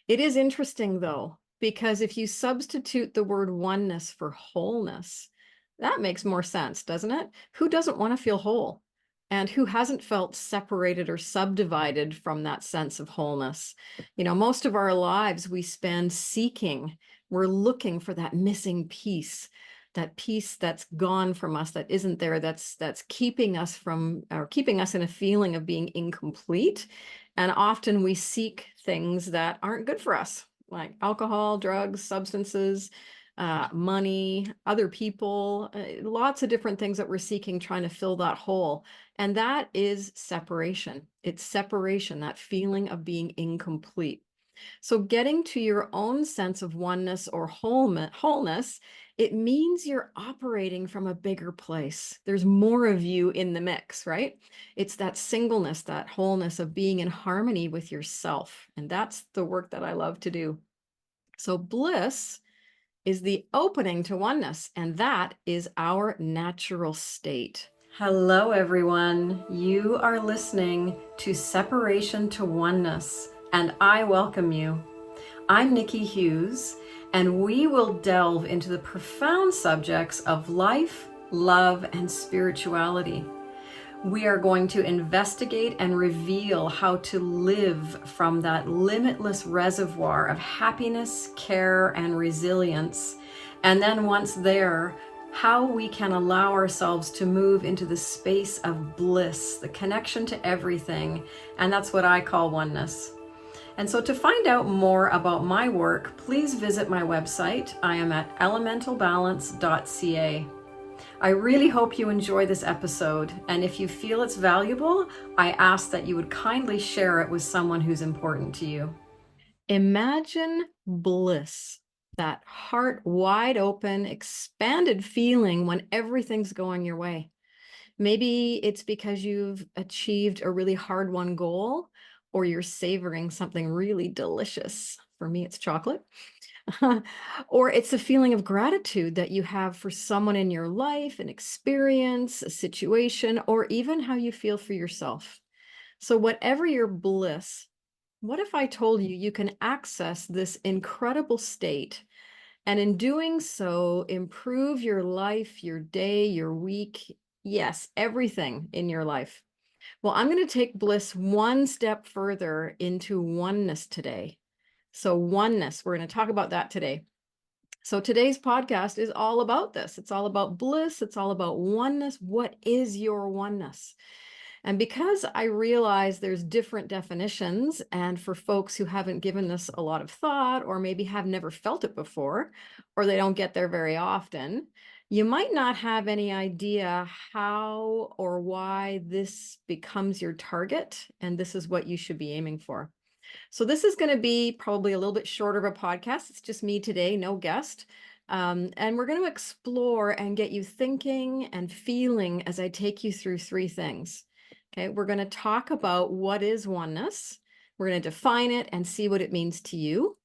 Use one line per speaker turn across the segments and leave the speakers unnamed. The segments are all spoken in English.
It is interesting though, because if you substitute the word oneness for wholeness, that makes more sense, doesn't it? Who doesn't want to feel whole? And who hasn't felt separated or subdivided from that sense of wholeness? Most of our lives we spend seeking, we're looking for that missing piece, that piece that's gone from us, that isn't there, that's keeping us from, or keeping us in a feeling of being incomplete. And often we seek things that aren't good for us, like alcohol, drugs, substances, money, other people, lots of different things that we're seeking, trying to fill that hole. And that is separation. It's separation, that feeling of being incomplete. So getting to your own sense of oneness or wholeness, it means you're operating from a bigger place. There's more of you in the mix, right? It's that singleness, that wholeness of being in harmony with yourself. And that's the work that I love to do. So bliss is the opening to oneness, and that is our natural state. Hello, everyone. You are listening to Separation to Oneness, and I welcome you. I'm Niki Hughes, and we will delve into the profound subjects of life, love, and spirituality. We are going to investigate and reveal how to live from that limitless reservoir of happiness, care, and resilience. And then once there, how we can allow ourselves to move into the space of bliss, the connection to everything. And that's what I call oneness. And so to find out more about my work, please visit my website. I am at elementalbalance.ca. I really hope you enjoy this episode, and if you feel it's valuable, I ask that you would kindly share it with someone who's important to you. Imagine bliss, that heart wide open, expanded feeling when everything's going your way. Maybe it's because you've achieved a really hard-won goal, or you're savoring something really delicious. For me, it's chocolate. Or it's a feeling of gratitude that you have for someone in your life, an experience, a situation, or even how you feel for yourself. So, whatever your bliss, what if I told you you can access this incredible state and in doing so, improve your life, your day, your week? Yes, everything in your life. Well, I'm going to take bliss one step further into oneness today. So, oneness, we're going to talk about that today. So, today's podcast is all about this. It's all about bliss. It's all about oneness. What is your oneness? And because I realize there's different definitions, and for folks who haven't given this a lot of thought, or maybe have never felt it before, or they don't get there very often, you might not have any idea how or why this becomes your target, and this is what you should be aiming for. So this is going to be probably a little bit shorter of a podcast. It's just me today, no guest. And we're going to explore and get you thinking and feeling as I take you through three things. Okay, we're going to talk about what is oneness. We're going to define it and see what it means to you.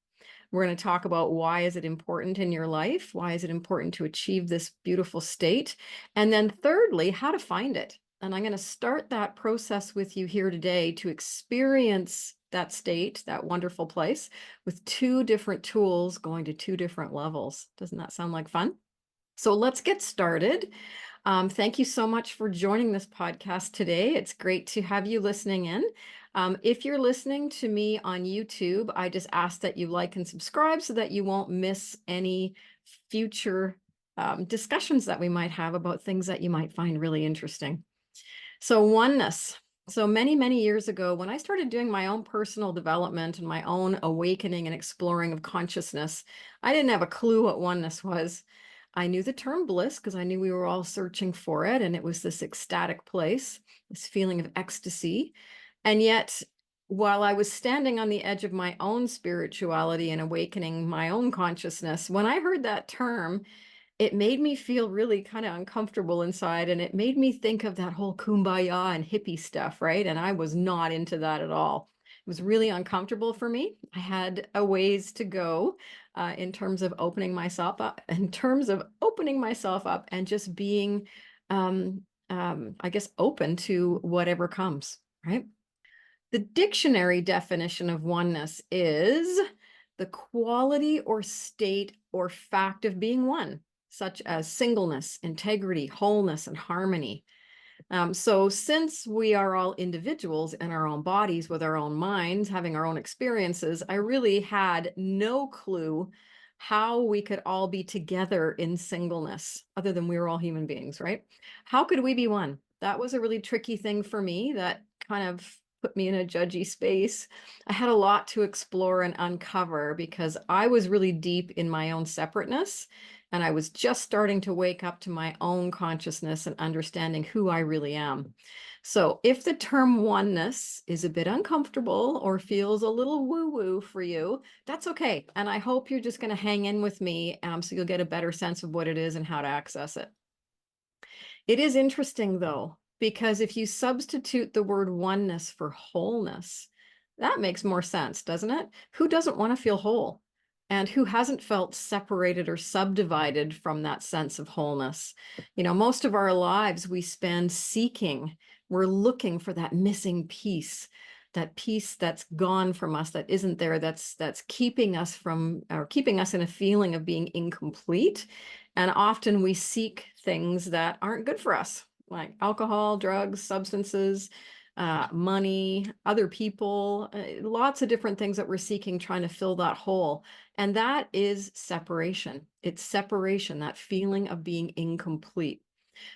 We're going to talk about why is it important in your life? Why is it important to achieve this beautiful state? And then thirdly, how to find it. And I'm going to start that process with you here today to experience that state, that wonderful place, with two different tools going to two different levels. Doesn't that sound like fun? So let's get started. Thank you so much for joining this podcast today. It's great to have you listening in. If you're listening to me on YouTube, I just ask that you like and subscribe so that you won't miss any future discussions that we might have about things that you might find really interesting. So oneness. So many, many years ago, when I started doing my own personal development and my own awakening and exploring of consciousness, I didn't have a clue what oneness was. I knew the term bliss because I knew we were all searching for it, and it was this ecstatic place, this feeling of ecstasy. And yet, while I was standing on the edge of my own spirituality and awakening my own consciousness, when I heard that term, it made me feel really kind of uncomfortable inside, and it made me think of that whole kumbaya and hippie stuff, right? And I was not into that at all. It was really uncomfortable for me. I had a ways to go in terms of opening myself up, and just being, I guess, open to whatever comes, right? The dictionary definition of oneness is the quality or state or fact of being one, such as singleness, integrity, wholeness, and harmony. So since we are all individuals in our own bodies with our own minds, having our own experiences, I really had no clue how we could all be together in singleness, other than we were all human beings, right? How could we be one? That was a really tricky thing for me that kind of put me in a judgy space. I had a lot to explore and uncover because I was really deep in my own separateness. And I was just starting to wake up to my own consciousness and understanding who I really am. So if the term oneness is a bit uncomfortable or feels a little woo-woo for you, that's okay. And I hope you're just going to hang in with me so you'll get a better sense of what it is and how to access it. It is interesting, though, because if you substitute the word oneness for wholeness, that makes more sense, doesn't it? Who doesn't want to feel whole? And who hasn't felt separated or subdivided from that sense of wholeness? You know, most of our lives we spend seeking, we're looking for that missing piece, that piece that's gone from us, that isn't there, that's keeping us from, or keeping us in a feeling of being incomplete. And often we seek things that aren't good for us, like alcohol, drugs, substances, money, other people, lots of different things that we're seeking, trying to fill that hole. And that is separation. It's separation, that feeling of being incomplete.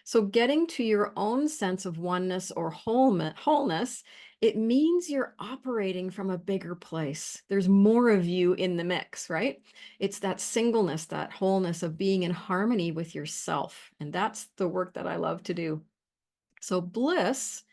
So getting to your own sense of oneness or wholeness, it means you're operating from a bigger place. There's more of you in the mix, right? It's that singleness, that wholeness of being in harmony with yourself. And that's the work that I love to do. So bliss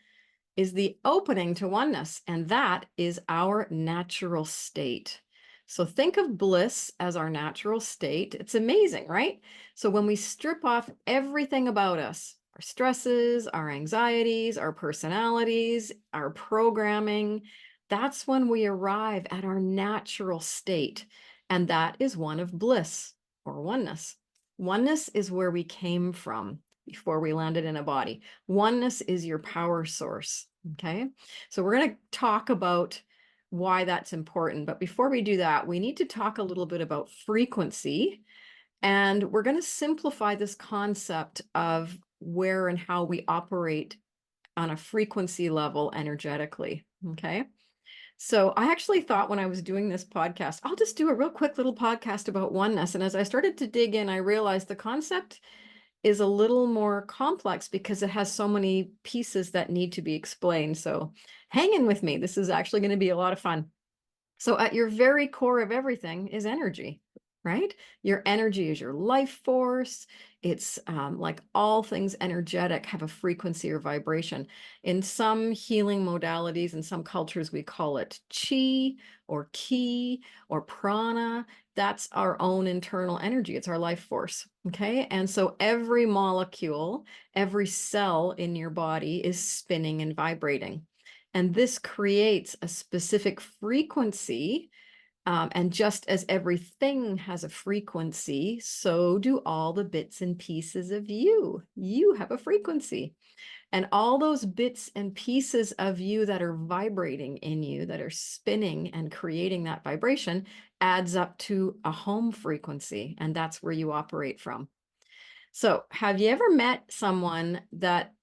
is the opening to oneness, and that is our natural state. So think of bliss as our natural state. It's amazing, right? So when we strip off everything about us, our stresses, our anxieties, our personalities, our programming, that's when we arrive at our natural state. And that is one of bliss or oneness. Oneness is where we came from before we landed in a body. Oneness is your power source. Okay. So we're going to talk about why that's important. But before we do that, we need to talk a little bit about frequency. And we're going to simplify this concept of where and how we operate on a frequency level energetically. Okay. So I actually thought when I was doing this podcast, I'll just do a real quick little podcast about oneness. And as I started to dig in, I realized the concept is a little more complex because it has so many pieces that need to be explained. So hang in with me. This is actually going to be a lot of fun. So at your very core of everything is energy, right? Your energy is your life force. It's like all things energetic have a frequency or vibration. In some healing modalities, in some cultures, we call it chi or ki or prana. That's our own internal energy. It's our life force. Okay. And so every molecule, every cell in your body is spinning and vibrating. And this creates a specific frequency. And just as everything has a frequency, so do all the bits and pieces of you. You have a frequency. And all those bits and pieces of you that are vibrating in you, that are spinning and creating that vibration, adds up to a home frequency. And that's where you operate from. So, have you ever met someone that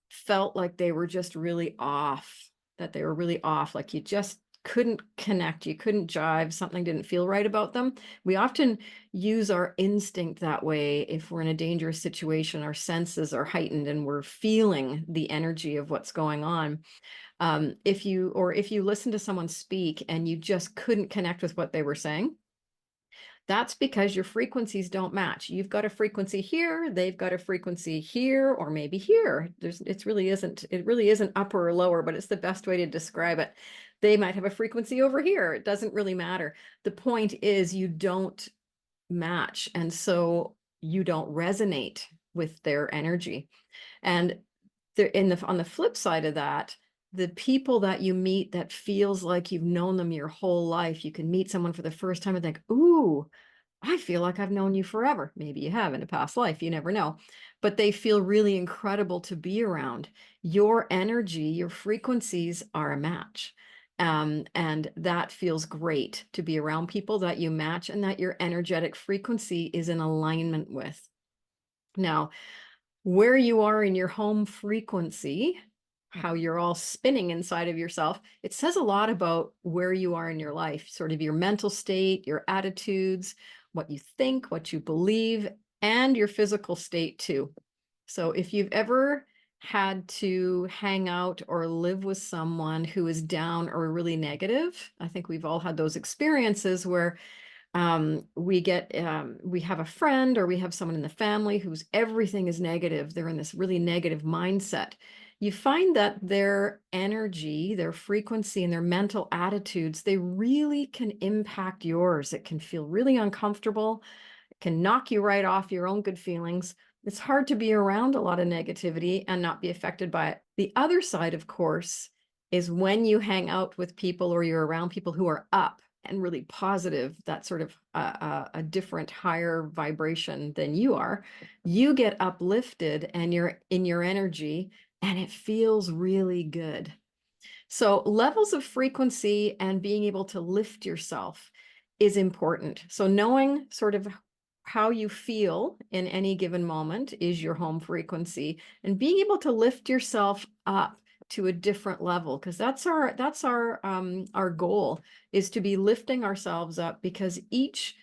felt like they were just really off, that they were really off, like you just couldn't connect, you couldn't jive, something didn't feel right about them? We often use our instinct that way if we're in a dangerous situation, our senses are heightened and we're feeling the energy of what's going on. If you listen to someone speak and you just couldn't connect with what they were saying, that's because your frequencies don't match. You've got a frequency here, they've got a frequency here, or maybe here. It really isn't upper or lower, but it's the best way to describe it. They might have a frequency over here. It doesn't really matter. The point is you don't match. And so you don't resonate with their energy. And on the flip side of that, the people that you meet that feels like you've known them your whole life, you can meet someone for the first time and think, ooh, I feel like I've known you forever. Maybe you have in a past life, you never know. But they feel really incredible to be around. Your energy, your frequencies are a match. And that feels great to be around people that you match and that your energetic frequency is in alignment with. Now, where you are in your home frequency, how you're all spinning inside of yourself, it says a lot about where you are in your life, sort of your mental state, your attitudes, what you think, what you believe, and your physical state too. So if you've ever had to hang out or live with someone who is down or really negative, I think we've all had those experiences where we have a friend or we have someone in the family whose everything is negative. They're in this really negative mindset. You find that their energy, their frequency, and their mental attitudes, they really can impact yours. It can feel really uncomfortable. It can knock you right off your own good feelings. It's hard to be around a lot of negativity and not be affected by it. The other side, of course, is when you hang out with people or you're around people who are up and really positive, that sort of a different, higher vibration than you are, you get uplifted and you're in your energy and it feels really good. So levels of frequency and being able to lift yourself is important. So knowing sort of how you feel in any given moment is your home frequency, and being able to lift yourself up to a different level, because that's our goal, is to be lifting ourselves up, because each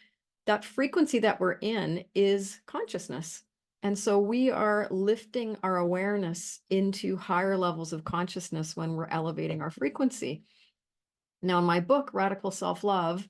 that frequency that we're in is consciousness. And so we are lifting our awareness into higher levels of consciousness when we're elevating our frequency. Now, in my book, Radical Self-Love,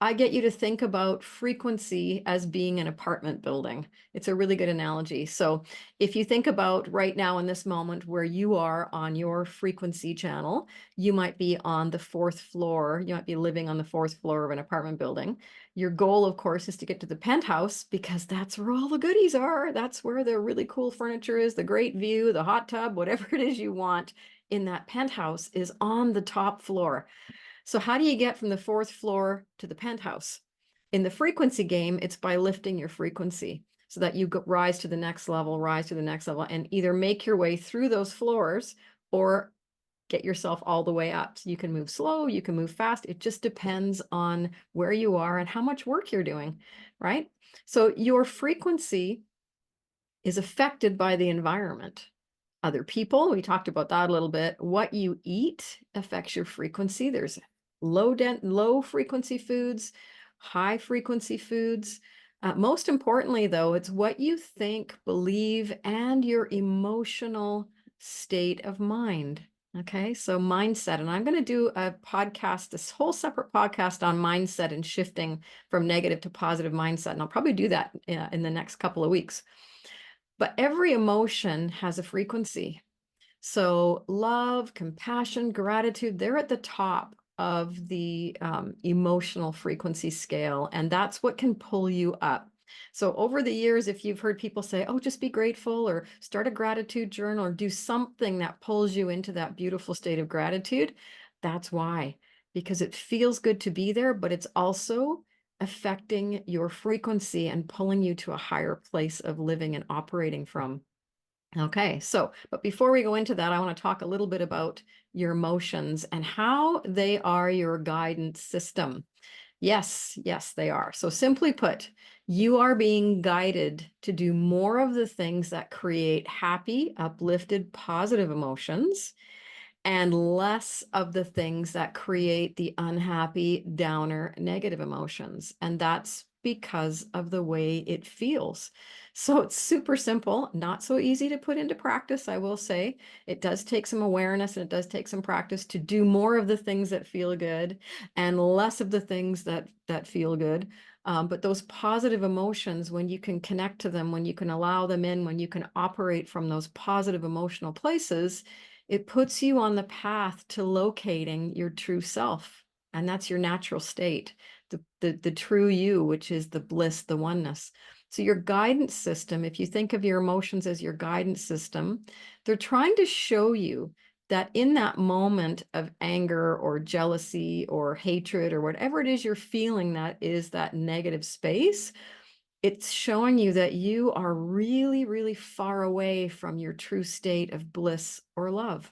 I get you to think about frequency as being an apartment building. It's a really good analogy. So if you think about right now in this moment where you are on your frequency channel, you might be on the fourth floor. You might be living on the fourth floor of an apartment building. Your goal, of course, is to get to the penthouse, because that's where all the goodies are. That's where the really cool furniture is, the great view, the hot tub, whatever it is you want in that penthouse is on the top floor. So how do you get from the fourth floor to the penthouse? In the frequency game, it's by lifting your frequency so that you rise to the next level, rise to the next level, and either make your way through those floors or get yourself all the way up. So you can move slow, you can move fast. It just depends on where you are and how much work you're doing, right? So your frequency is affected by the environment. Other people, we talked about that a little bit. What you eat affects your frequency. There's low frequency foods, high frequency foods. Most importantly, though, it's what you think, believe, and your emotional state of mind. Okay, so mindset. And I'm going to do a podcast, this whole separate podcast on mindset and shifting from negative to positive mindset. And I'll probably do that in the next couple of weeks. But every emotion has a frequency. So love, compassion, gratitude, they're at the top of the emotional frequency scale. And that's what can pull you up. So over the years, if you've heard people say, oh, just be grateful, or start a gratitude journal, or do something that pulls you into that beautiful state of gratitude, that's why. Because it feels good to be there, but it's also affecting your frequency and pulling you to a higher place of living and operating from. Okay, so, but before we go into that, I want to talk a little bit about your emotions and how they are your guidance system. Yes, yes, they are. So simply put, you are being guided to do more of the things that create happy, uplifted, positive emotions, and less of the things that create the unhappy, downer, negative emotions. And that's because of the way it feels. So it's super simple, not so easy to put into practice, I will say. It does take some awareness and it does take some practice to do more of the things that feel good and less of the things that feel good. But those positive emotions, when you can connect to them, when you can allow them in, when you can operate from those positive emotional places, it puts you on the path to locating your true self. And that's your natural state, the true you, which is the bliss, the oneness. So your guidance system, if you think of your emotions as your guidance system, they're trying to show you that in that moment of anger or jealousy or hatred or whatever it is you're feeling, that is that negative space, it's showing you that you are really, really far away from your true state of bliss or love.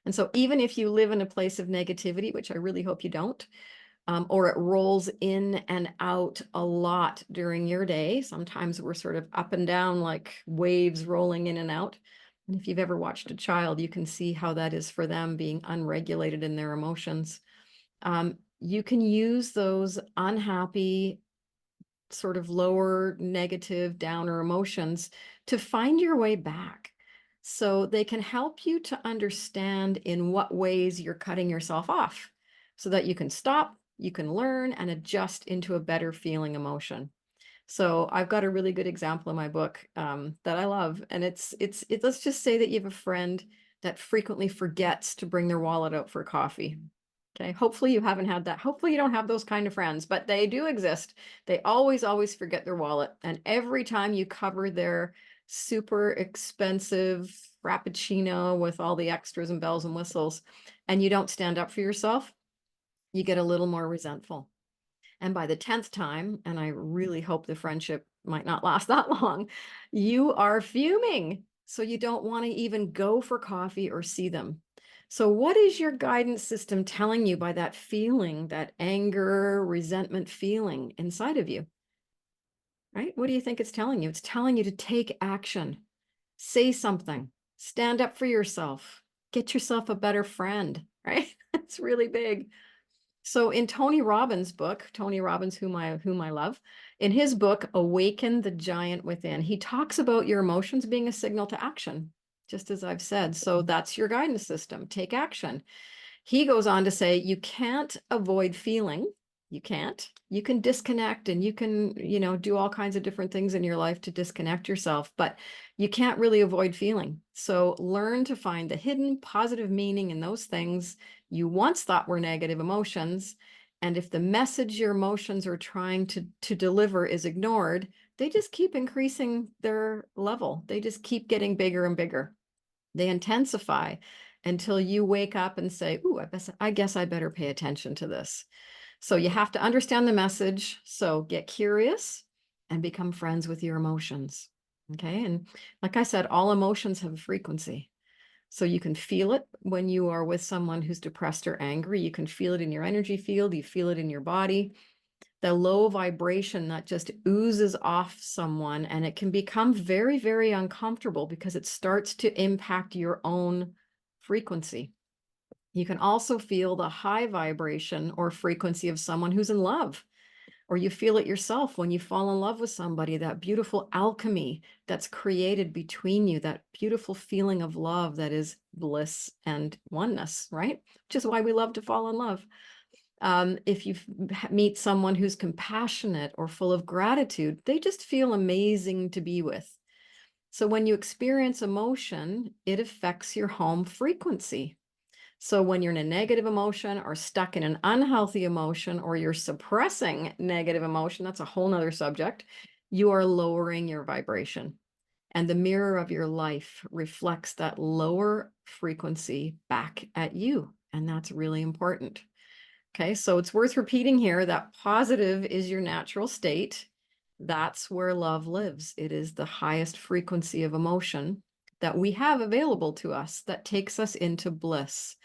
And so even if you live in a place of negativity, which I really hope you don't, or it rolls in and out a lot during your day. Sometimes we're sort of up and down like waves rolling in and out. And if you've ever watched a child, you can see how that is for them being unregulated in their emotions. You can use those unhappy, sort of lower, negative, downer emotions to find your way back. So they can help you to understand in what ways you're cutting yourself off so that you can stop, you can learn and adjust into a better feeling emotion. So I've got a really good example in my book that I love. And let's just say that you have a friend that frequently forgets to bring their wallet out for coffee. Okay. Hopefully you haven't had that. Hopefully you don't have those kind of friends, but they do exist. They always forget their wallet. And every time you cover their super expensive Frappuccino with all the extras and bells and whistles, and you don't stand up for yourself, you get a little more resentful. And by the 10th time, and I really hope the friendship might not last that long, you are fuming. So you don't want to even go for coffee or see them. So, what is your guidance system telling you by that feeling, that anger, resentment feeling inside of you? Right? What do you think it's telling you? It's telling you to take action, say something, stand up for yourself, get yourself a better friend, right? It's really big. So in Tony Robbins' book, Tony Robbins, whom I love, in his book, Awaken the Giant Within, he talks about your emotions being a signal to action, just as I've said. So that's your guidance system. Take action. He goes on to say, you can't avoid feeling. You can't. You can disconnect and you can, do all kinds of different things in your life to disconnect yourself, but you can't really avoid feeling. So learn to find the hidden positive meaning in those things you once thought were negative emotions. And if the message your emotions are trying to deliver is ignored, they just keep increasing their level. They just keep getting bigger and bigger. They intensify until you wake up and say, ooh, I guess I better pay attention to this. So you have to understand the message. So get curious and become friends with your emotions. Okay. And like I said, all emotions have a frequency. So you can feel it when you are with someone who's depressed or angry. You can feel it in your energy field. You feel it in your body. The low vibration that just oozes off someone, and it can become very, very uncomfortable because it starts to impact your own frequency. You can also feel the high vibration or frequency of someone who's in love, or you feel it yourself when you fall in love with somebody, that beautiful alchemy that's created between you, that beautiful feeling of love that is bliss and oneness, right? Which is why we love to fall in love. If you meet someone who's compassionate or full of gratitude, they just feel amazing to be with. So when you experience emotion, it affects your home frequency. So when you're in a negative emotion or stuck in an unhealthy emotion, or you're suppressing negative emotion, that's a whole nother subject, you are lowering your vibration. And the mirror of your life reflects that lower frequency back at you. And that's really important. Okay, so it's worth repeating here that positive is your natural state. That's where love lives. It is the highest frequency of emotion that we have available to us that takes us into bliss.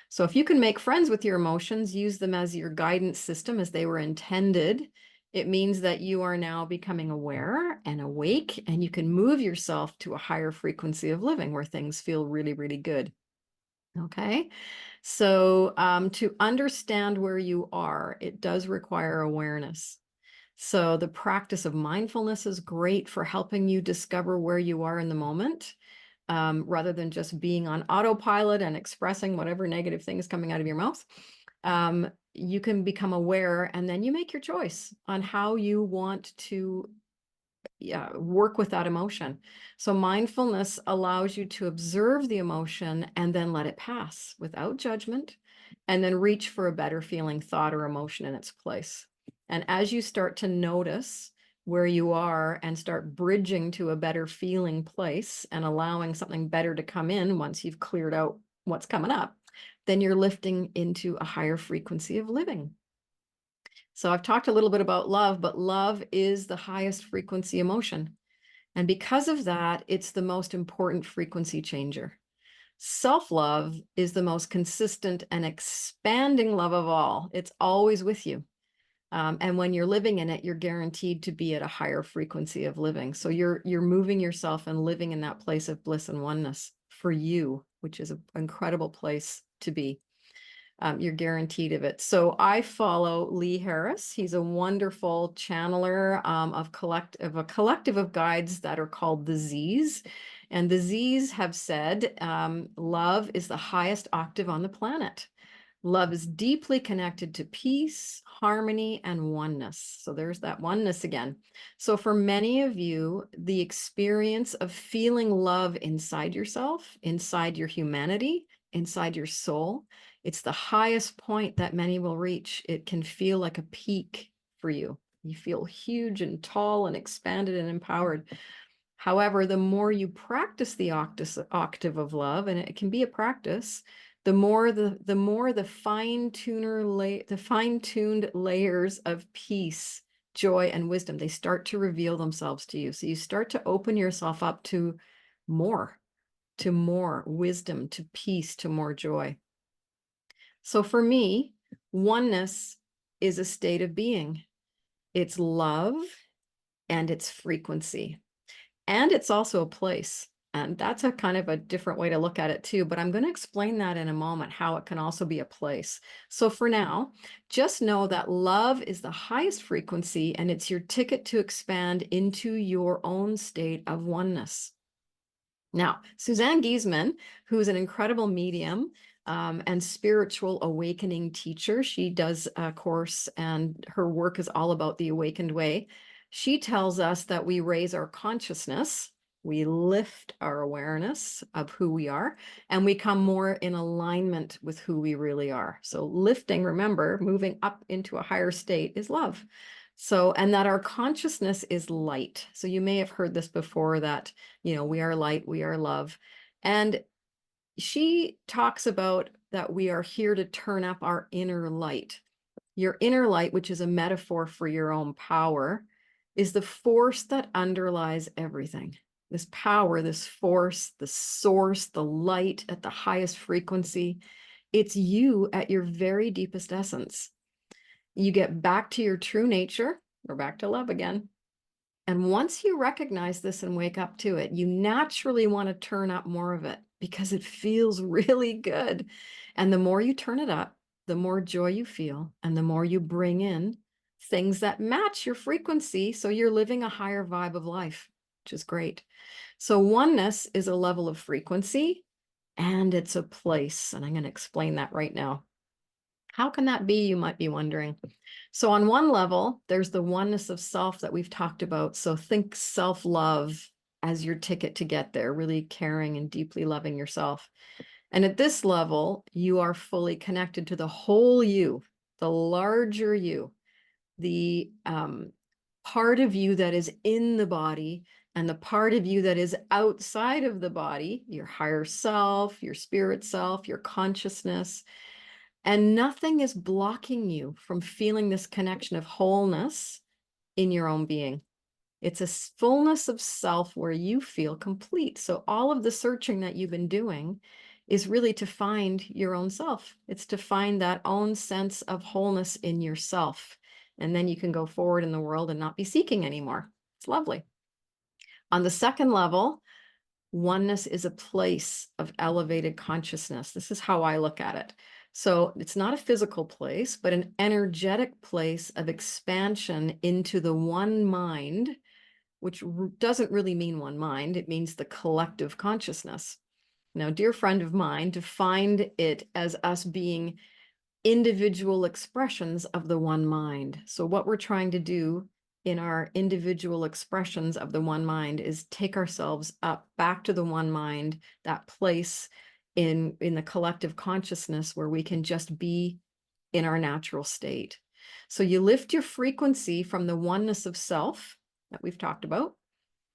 So if you can make friends with your emotions, use them as your guidance system as they were intended, it means that you are now becoming aware and awake, and you can move yourself to a higher frequency of living where things feel really, really good. Okay. So to understand where you are, it does require awareness. So the practice of mindfulness is great for helping you discover where you are in the moment, rather than just being on autopilot and expressing whatever negative thing is coming out of your mouth. You can become aware, and then you make your choice on how you want to work with that emotion. So mindfulness allows you to observe the emotion and then let it pass without judgment, and then reach for a better feeling thought or emotion in its place. And as you start to notice where you are and start bridging to a better feeling place and allowing something better to come in once you've cleared out what's coming up, then you're lifting into a higher frequency of living. So I've talked a little bit about love, but love is the highest frequency emotion. And because of that, it's the most important frequency changer. Self-love is the most consistent and expanding love of all. It's always with you. And when you're living in it, you're guaranteed to be at a higher frequency of living. So you're moving yourself and living in that place of bliss and oneness for you, which is an incredible place to be. You're guaranteed of it. So I follow Lee Harris. He's a wonderful channeler of a collective of guides that are called the Z's. And the Z's have said love is the highest octave on the planet. Love is deeply connected to peace, harmony, and oneness. So there's that oneness again. So for many of you, the experience of feeling love inside yourself, inside your humanity, inside your soul, it's the highest point that many will reach. It can feel like a peak for you. You feel huge and tall and expanded and empowered. However, the more you practice the octave of love, and it can be a practice, the more the fine-tuned layers of peace, joy, and wisdom, they start to reveal themselves to you. So you start to open yourself up to more wisdom, to peace, to more joy. So for me, oneness is a state of being. It's love and it's frequency. And it's also a place. And that's a kind of a different way to look at it too. But I'm going to explain that in a moment, how it can also be a place. So for now, just know that love is the highest frequency and it's your ticket to expand into your own state of oneness. Now, Suzanne Giesman, who's an incredible medium and spiritual awakening teacher, she does a course and her work is all about the awakened way. She tells us that we raise our consciousness, we lift our awareness of who we are, and we come more in alignment with who we really are. So lifting, remember, moving up into a higher state is love. So, and that our consciousness is light. So you may have heard this before that, we are light, we are love. And she talks about that we are here to turn up our inner light. Your inner light, which is a metaphor for your own power, is the force that underlies everything. This power, this force, the source, the light at the highest frequency, it's you at your very deepest essence. You get back to your true nature. We're back to love again. And once you recognize this and wake up to it, you naturally want to turn up more of it because it feels really good. And the more you turn it up, the more joy you feel, and the more you bring in things that match your frequency. So you're living a higher vibe of life, which is great. So oneness is a level of frequency and it's a place. And I'm going to explain that right now. How can that be? You might be wondering. So on one level, there's the oneness of self that we've talked about. So think self-love as your ticket to get there, really caring and deeply loving yourself. And at this level, you are fully connected to the whole you, the larger you, the part of you that is in the body and the part of you that is outside of the body, your higher self, your spirit self, your consciousness. And nothing is blocking you from feeling this connection of wholeness in your own being. It's a fullness of self where you feel complete. So all of the searching that you've been doing is really to find your own self. It's to find that own sense of wholeness in yourself. And then you can go forward in the world and not be seeking anymore. It's lovely. On the second level, oneness is a place of elevated consciousness. This is how I look at it. So it's not a physical place, but an energetic place of expansion into the one mind, which doesn't really mean one mind. It means the collective consciousness. Now, dear friend of mine defined it as us being individual expressions of the one mind. So what we're trying to do in our individual expressions of the one mind is take ourselves up back to the one mind, that place in the collective consciousness where we can just be in our natural state. So you lift your frequency from the oneness of self that we've talked about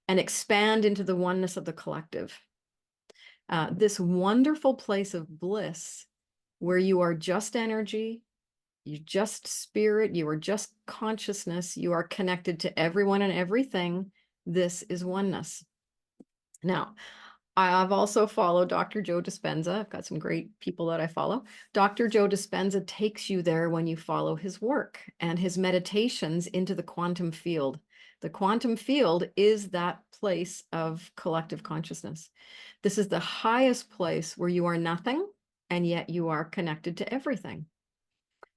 and expand into the oneness of the collective. This wonderful place of bliss where you are just energy, you just spirit, you are just consciousness, you are connected to everyone and everything. This is oneness. Now, I've also followed Dr. Joe Dispenza. I've got some great people that I follow. Dr. Joe Dispenza takes you there when you follow his work and his meditations into the quantum field. The quantum field is that place of collective consciousness. This is the highest place where you are nothing, and yet you are connected to everything.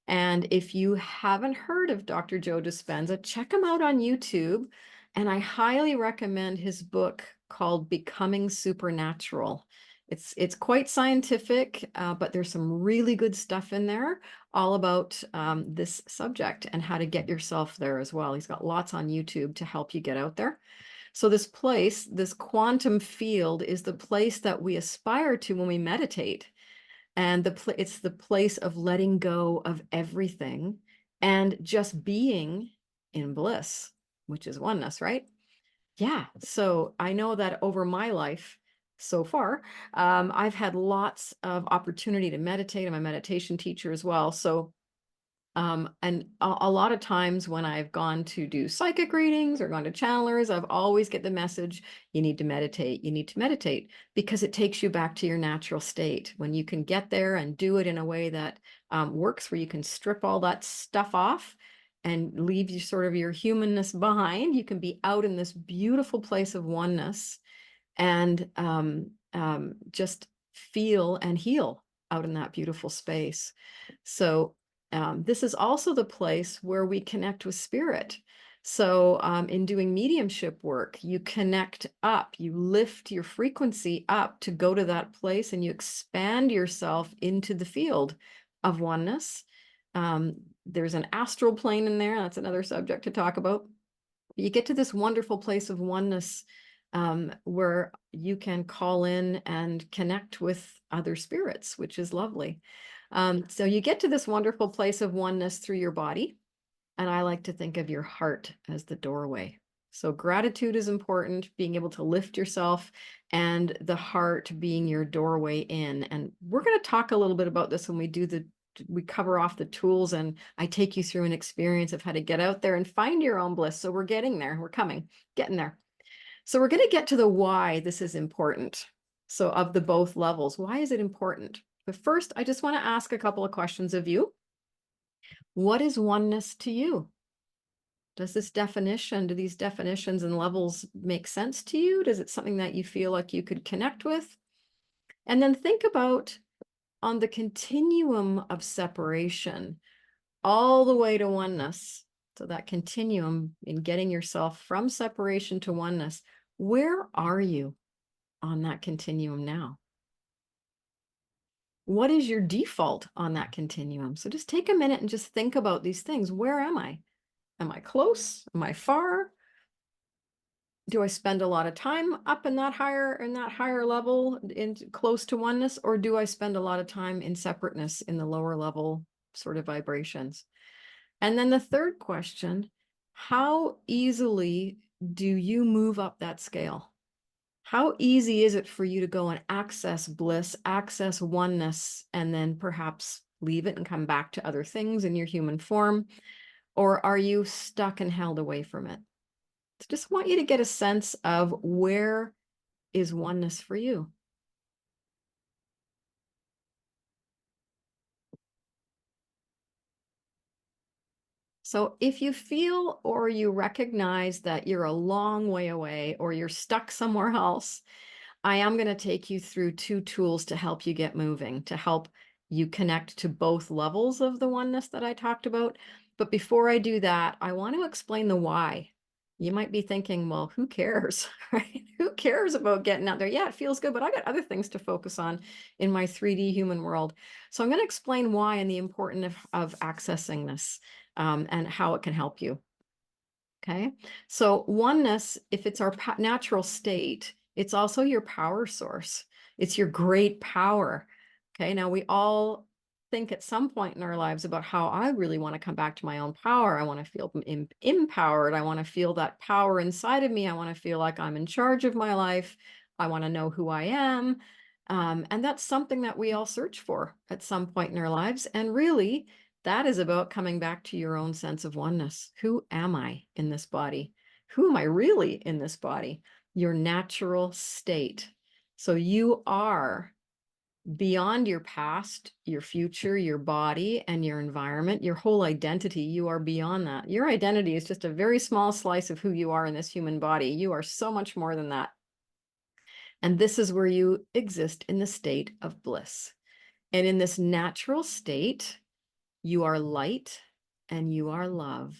And if you haven't heard of Dr. Joe Dispenza, check him out on YouTube. And I highly recommend his book called Becoming Supernatural. It's quite scientific, but there's some really good stuff in there all about this subject and how to get yourself there as well. He's got lots on YouTube to help you get out there. So this place, this quantum field, is the place that we aspire to when we meditate. And it's the place of letting go of everything and just being in bliss, which is oneness, right? Yeah. So I know that over my life so far, I've had lots of opportunity to meditate. I'm a meditation teacher as well. So and a lot of times when I've gone to do psychic readings or gone to channelers, I've always get the message, you need to meditate, you need to meditate, because it takes you back to your natural state. When you can get there and do it in a way that works, where you can strip all that stuff off and leave you sort of your humanness behind, you can be out in this beautiful place of oneness and just feel and heal out in that beautiful space. So this is also the place where we connect with spirit. So in doing mediumship work, you connect up, you lift your frequency up to go to that place, and you expand yourself into the field of oneness. There's an astral plane in there. That's another subject to talk about. You get to this wonderful place of oneness where you can call in and connect with other spirits, which is lovely. So you get to this wonderful place of oneness through your body. And I like to think of your heart as the doorway. So gratitude is important, being able to lift yourself, and the heart being your doorway in. And we're going to talk a little bit about this when we cover off the tools, and I take you through an experience of how to get out there and find your own bliss. So we're getting there. We're getting there. So we're going to get to the why this is important. So of the both levels, why is it important? But first, I just want to ask a couple of questions of you. What is oneness to you? Do these definitions and levels make sense to you? Is it something that you feel like you could connect with? And then think about on the continuum of separation, all the way to oneness. So that continuum in getting yourself from separation to oneness, where are you on that continuum now? What is your default on that continuum? So just take a minute and just think about these things. Where am I? Am I close? Am I far? Do I spend a lot of time up in that higher level in close to oneness, or do I spend a lot of time in separateness in the lower level sort of vibrations? And then the third question, how easily do you move up that scale? How easy is it for you to go and access bliss, access oneness, and then perhaps leave it and come back to other things in your human form? Or are you stuck and held away from it? So just want you to get a sense of where is oneness for you. So if you feel or you recognize that you're a long way away or you're stuck somewhere else, I am going to take you through two tools to help you get moving, to help you connect to both levels of the oneness that I talked about. But before I do that, I want to explain the why. You might be thinking, well, who cares, right? Who cares about getting out there? Yeah, it feels good, but I got other things to focus on in my 3D human world. So I'm going to explain why and the importance of accessing this and how it can help you. Okay, so oneness, if it's our natural state, it's also your power source. It's your great power. Okay, now we all think at some point in our lives about how I really want to come back to my own power. I want to feel empowered. I want to feel that power inside of me. I want to feel like I'm in charge of my life. I want to know who I am. And that's something that we all search for at some point in our lives. And really, that is about coming back to your own sense of oneness. Who am I in this body? Who am I really in this body? Your natural state. So you are beyond your past, your future, your body, and your environment, your whole identity. You are beyond that. Your identity is just a very small slice of who you are in this human body. You are so much more than that. And this is where you exist in the state of bliss. And in this natural state, you are light and you are love.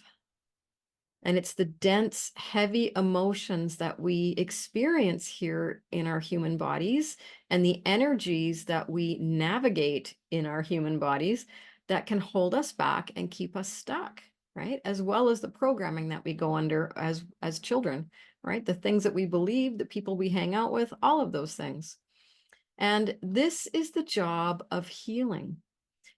And it's the dense, heavy emotions that we experience here in our human bodies and the energies that we navigate in our human bodies that can hold us back and keep us stuck, right? As well as the programming that we go under as children, right? The things that we believe, the people we hang out with, all of those things. And this is the job of healing,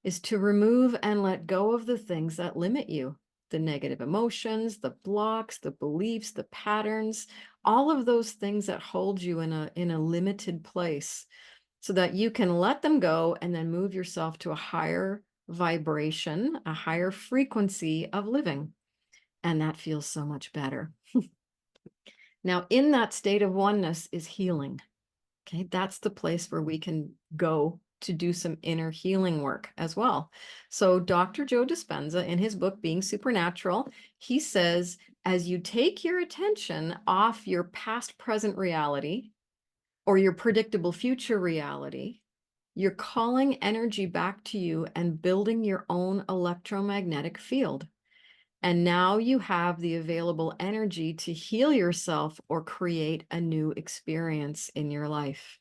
is to remove and let go of the things that limit you, the negative emotions, the blocks, the beliefs, the patterns, all of those things that hold you in a limited place, so that you can let them go and then move yourself to a higher vibration, a higher frequency of living. And that feels so much better. Now, in that state of oneness is healing. Okay, that's the place where we can go to do some inner healing work as well. So Dr. Joe Dispenza, in his book, Being Supernatural, he says, as you take your attention off your past, present reality or your predictable future reality, you're calling energy back to you and building your own electromagnetic field. And now you have the available energy to heal yourself or create a new experience in your life.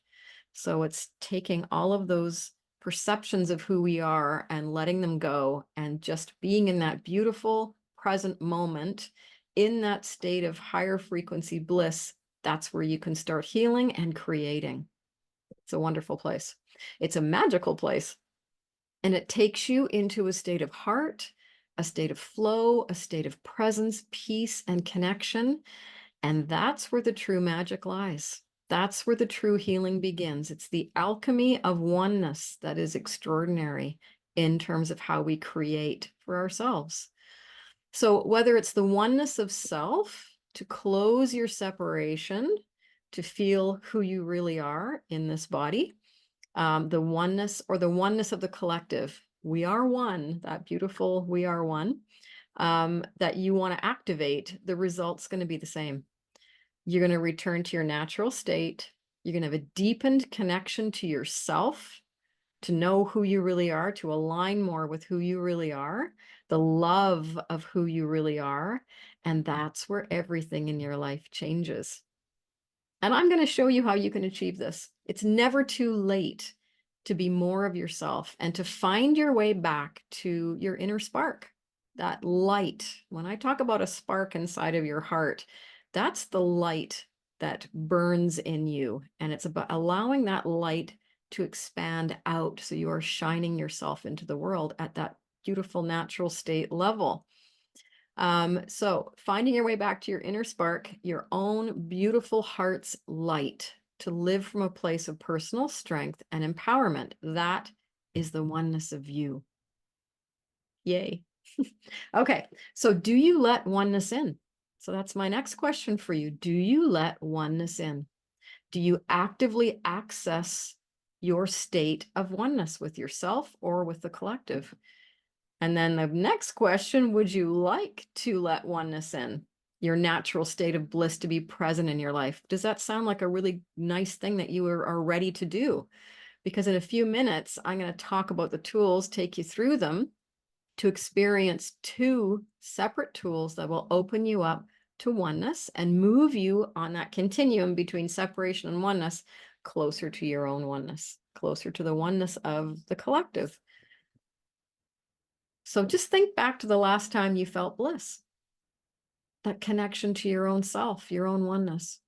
So it's taking all of those perceptions of who we are and letting them go and just being in that beautiful present moment, in that state of higher frequency bliss. That's where you can start healing and creating. It's a wonderful place. It's a magical place. And it takes you into a state of heart, a state of flow, a state of presence, peace, and connection. And that's where the true magic lies. That's where the true healing begins. It's the alchemy of oneness that is extraordinary in terms of how we create for ourselves. So whether it's the oneness of self, to close your separation, to feel who you really are in this body, the oneness or the oneness of the collective. We are one, that beautiful we are one, that you want to activate, the result's going to be the same. You're going to return to your natural state. You're going to have a deepened connection to yourself, to know who you really are, to align more with who you really are, the love of who you really are. And that's where everything in your life changes. And I'm going to show you how you can achieve this. It's never too late to be more of yourself and to find your way back to your inner spark, that light. When I talk about a spark inside of your heart, that's the light that burns in you. And it's about allowing that light to expand out so you are shining yourself into the world at that beautiful natural state level. So finding your way back to your inner spark, your own beautiful heart's light, to live from a place of personal strength and empowerment. That is the oneness of you. Yay. Okay, so do you let oneness in? So that's my next question for you. Do you let oneness in? Do you actively access your state of oneness with yourself or with the collective? And then the next question, would you like to let oneness in, your natural state of bliss to be present in your life? Does that sound like a really nice thing that you are ready to do? Because in a few minutes, I'm going to talk about the tools, take you through them to experience two separate tools that will open you up to oneness and move you on that continuum between separation and oneness closer to your own oneness, closer to the oneness of the collective. So just think back to the last time you felt bliss, that connection to your own self, your own oneness.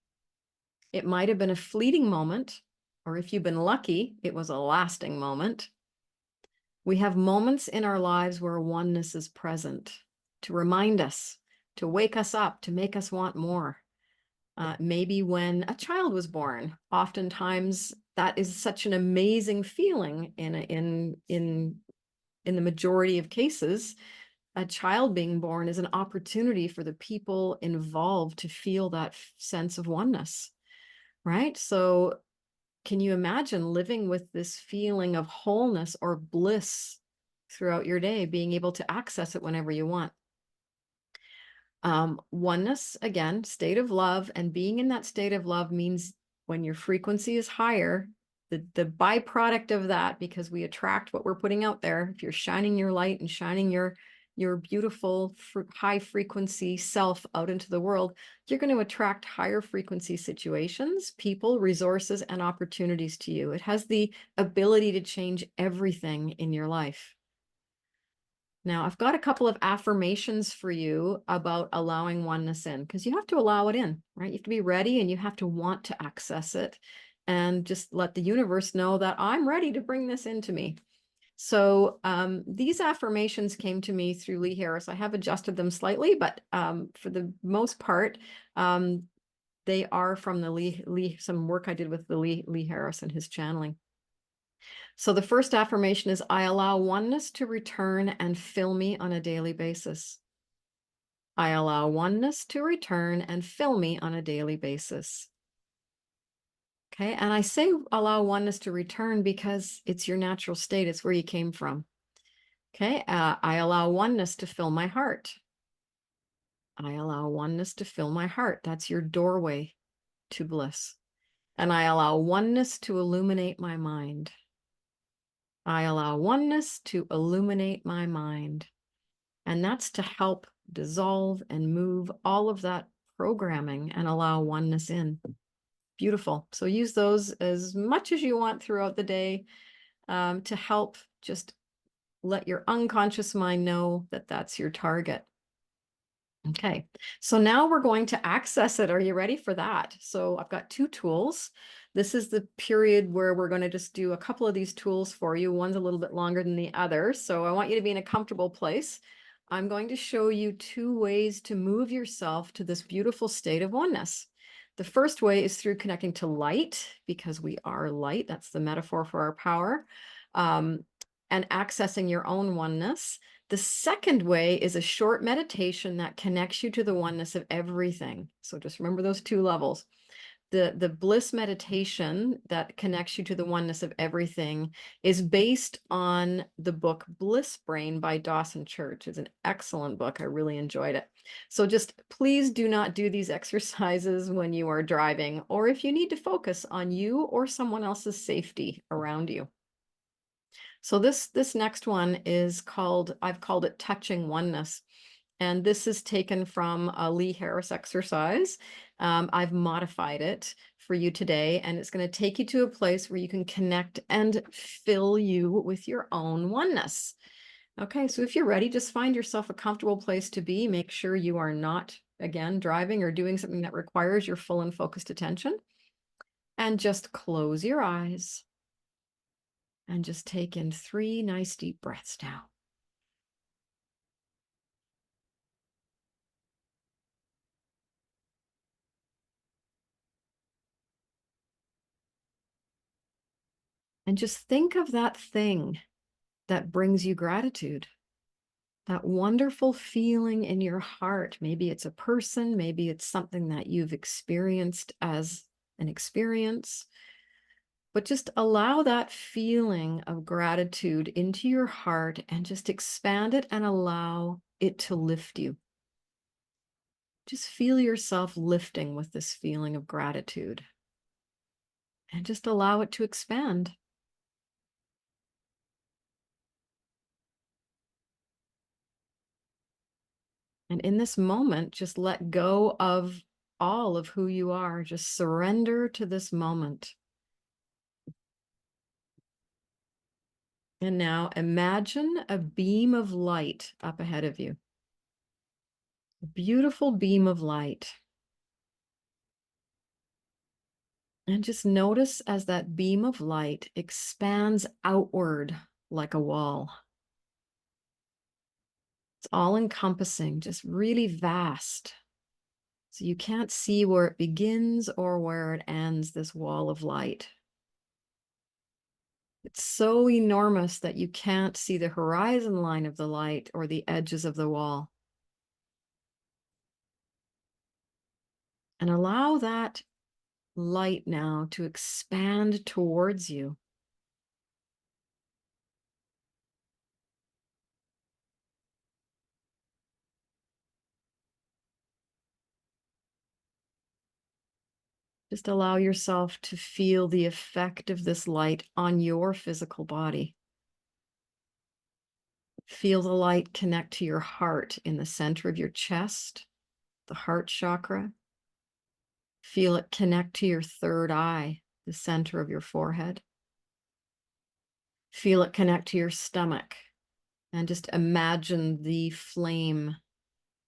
It might have been a fleeting moment, or if you've been lucky, it was a lasting moment. We have moments in our lives where oneness is present to remind us, to wake us up, to make us want more. Maybe when a child was born, oftentimes that is such an amazing feeling in the majority of cases. A child being born is an opportunity for the people involved to feel that sense of oneness, right? So can you imagine living with this feeling of wholeness or bliss throughout your day, being able to access it whenever you want? Oneness, again, state of love, and being in that state of love means when your frequency is higher, the byproduct of that, because we attract what we're putting out there. If you're shining your light and shining your beautiful high frequency self out into the world, you're going to attract higher frequency situations, people, resources, and opportunities to you. It has the ability to change everything in your life. Now, I've got a couple of affirmations for you about allowing oneness in, because you have to allow it in, right? You have to be ready and you have to want to access it, and just let the universe know that I'm ready to bring this into me. So these affirmations came to me through Lee Harris. I have adjusted them slightly, but for the most part, they are from the some work I did with the Lee Harris and his channeling. So the first affirmation is, I allow oneness to return and fill me on a daily basis. I allow oneness to return and fill me on a daily basis. Okay, and I say allow oneness to return because it's your natural state. It's where you came from. Okay, I allow oneness to fill my heart. I allow oneness to fill my heart. That's your doorway to bliss. And I allow oneness to illuminate my mind. I allow oneness to illuminate my mind. And that's to help dissolve and move all of that programming and allow oneness in. Beautiful. So use those as much as you want throughout the day to help just let your unconscious mind know that that's your target. Okay, so now we're going to access it. Are you ready for that? So I've got two tools. This is the period where we're going to just do a couple of these tools for you. One's a little bit longer than the other, so I want you to be in a comfortable place. I'm going to show you two ways to move yourself to this beautiful state of oneness. The first way is through connecting to light, because we are light. That's the metaphor for our power, and accessing your own oneness. The second way is a short meditation that connects you to the oneness of everything. So just remember those two levels. The bliss meditation that connects you to the oneness of everything is based on the book Bliss Brain by Dawson Church. It's an excellent book. I really enjoyed it. So just please do not do these exercises when you are driving, or if you need to focus on you or someone else's safety around you. So this next one is called, I've called it Touching Oneness. And this is taken from a Lee Harris exercise. I've modified it for you today, and it's going to take you to a place where you can connect and fill you with your own oneness. Okay, so if you're ready, just find yourself a comfortable place to be. Make sure you are not, again, driving or doing something that requires your full and focused attention. And just close your eyes. And just take in 3 nice deep breaths now. And just think of that thing that brings you gratitude, that wonderful feeling in your heart. Maybe it's a person, maybe it's something that you've experienced as an experience, but just allow that feeling of gratitude into your heart and just expand it and allow it to lift you. Just feel yourself lifting with this feeling of gratitude and just allow it to expand. And in this moment, just let go of all of who you are. Just surrender to this moment. And now imagine a beam of light up ahead of you. A beautiful beam of light. And just notice as that beam of light expands outward like a wall. It's all encompassing, just really vast. So you can't see where it begins or where it ends, this wall of light. It's so enormous that you can't see the horizon line of the light or the edges of the wall. And allow that light now to expand towards you. Just allow yourself to feel the effect of this light on your physical body. Feel the light connect to your heart in the center of your chest, the heart chakra. Feel it connect to your third eye, the center of your forehead. Feel it connect to your stomach, and just imagine the flame